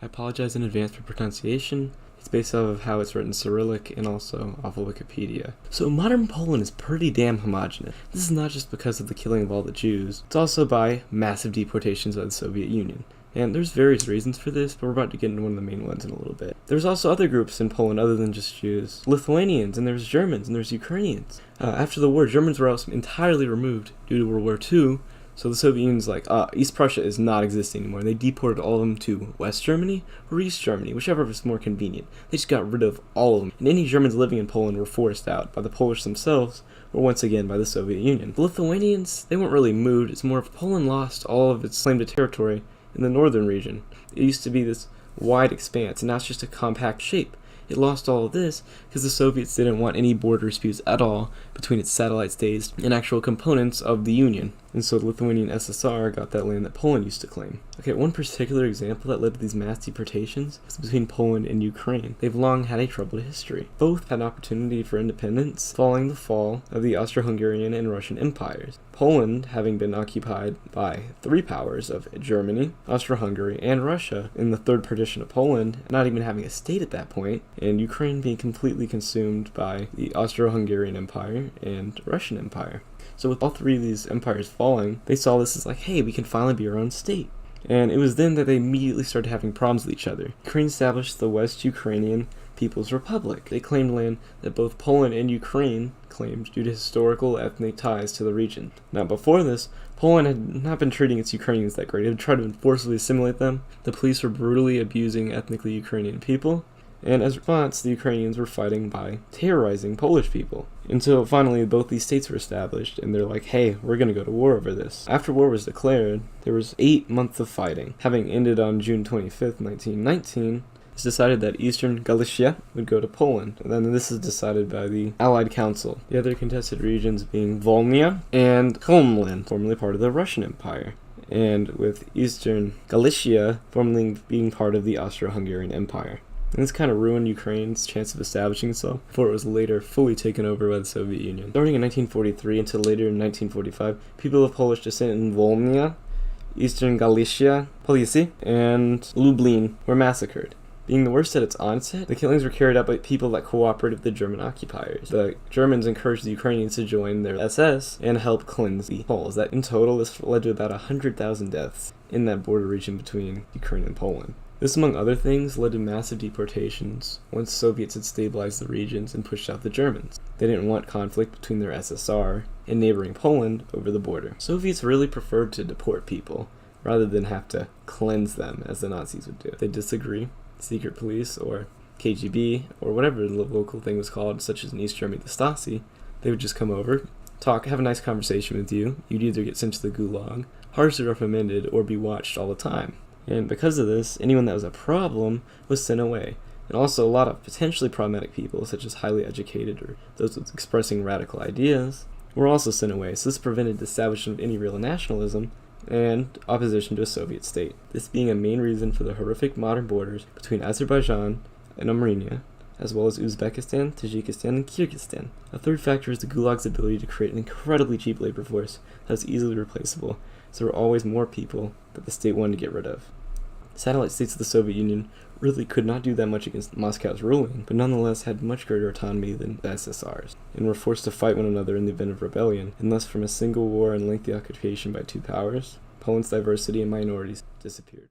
I apologize in advance for pronunciation. It's based off of how it's written Cyrillic and also off of Wikipedia. So modern Poland is pretty damn homogenous. This is not just because of the killing of all the Jews, it's also by massive deportations by the Soviet Union. And there's various reasons for this, but we're about to get into one of the main ones in a little bit. There's also other groups in Poland other than just Jews. Lithuanians, and there's Germans, and there's Ukrainians. After the war, Germans were also entirely removed due to World War II, so the Soviet Union's like, East Prussia is not existing anymore. They deported all of them to West Germany or East Germany, whichever was more convenient. They just got rid of all of them. And any Germans living in Poland were forced out by the Polish themselves, or once again by the Soviet Union. The Lithuanians, they weren't really moved. It's more of Poland lost all of its claim to territory in the northern region. It used to be this wide expanse, and now it's just a compact shape. It lost all of this because the Soviets didn't want any border disputes at all between its satellite states and actual components of the Union. And so the Lithuanian SSR got that land that Poland used to claim. Okay, one particular example that led to these mass deportations was between Poland and Ukraine. They've long had a troubled history. Both had an opportunity for independence following the fall of the Austro-Hungarian and Russian empires. Poland having been occupied by three powers of Germany, Austro-Hungary, and Russia in the third partition of Poland, not even having a state at that point, and Ukraine being completely consumed by the Austro-Hungarian Empire and Russian Empire. So with all three of these empires falling, they saw this as like, hey, we can finally be our own state. And it was then that they immediately started having problems with each other. Ukraine established the West Ukrainian People's Republic. They claimed land that both Poland and Ukraine claimed due to historical ethnic ties to the region. Now before this, Poland had not been treating its Ukrainians that great. It had tried to forcibly assimilate them. The police were brutally abusing ethnically Ukrainian people. And as a response, the Ukrainians were fighting by terrorizing Polish people. Until finally both these states were established, and they're like, hey, we're going to go to war over this. After war was declared, there was 8 months of fighting. Having ended on June 25th, 1919, it's decided that Eastern Galicia would go to Poland. And then this is decided by the Allied Council. The other contested regions being Volhynia and Homeland, formerly part of the Russian Empire. And with Eastern Galicia formerly being part of the Austro-Hungarian Empire. And this kind of ruined Ukraine's chance of establishing itself before it was later fully taken over by the Soviet Union. Starting in 1943 until later in 1945, people of Polish descent in Volhynia, Eastern Galicia, Police, and Lublin were massacred. Being the worst at its onset, the killings were carried out by people that cooperated with the German occupiers. The Germans encouraged the Ukrainians to join their SS and help cleanse the Poles. That in total, this led to about 100,000 deaths in that border region between Ukraine and Poland. This, among other things, led to massive deportations once Soviets had stabilized the regions and pushed out the Germans. They didn't want conflict between their SSR and neighboring Poland over the border. Soviets really preferred to deport people rather than have to cleanse them as the Nazis would do. If they disagree, secret police or KGB or whatever the local thing was called, such as in East Germany, the Stasi, they would just come over, talk, have a nice conversation with you. You'd either get sent to the gulag, harshly reprimanded, or be watched all the time. And because of this, anyone that was a problem was sent away. And also a lot of potentially problematic people, such as highly educated or those expressing radical ideas, were also sent away. So this prevented the establishment of any real nationalism and opposition to a Soviet state. This being a main reason for the horrific modern borders between Azerbaijan and Armenia, as well as Uzbekistan, Tajikistan, and Kyrgyzstan. A third factor is the Gulag's ability to create an incredibly cheap labor force that was easily replaceable, so there were always more people that the state wanted to get rid of. Satellite states of the Soviet Union really could not do that much against Moscow's ruling, but nonetheless had much greater autonomy than the SSRs, and were forced to fight one another in the event of rebellion, and thus from a single war and lengthy occupation by two powers, Poland's diversity and minorities disappeared.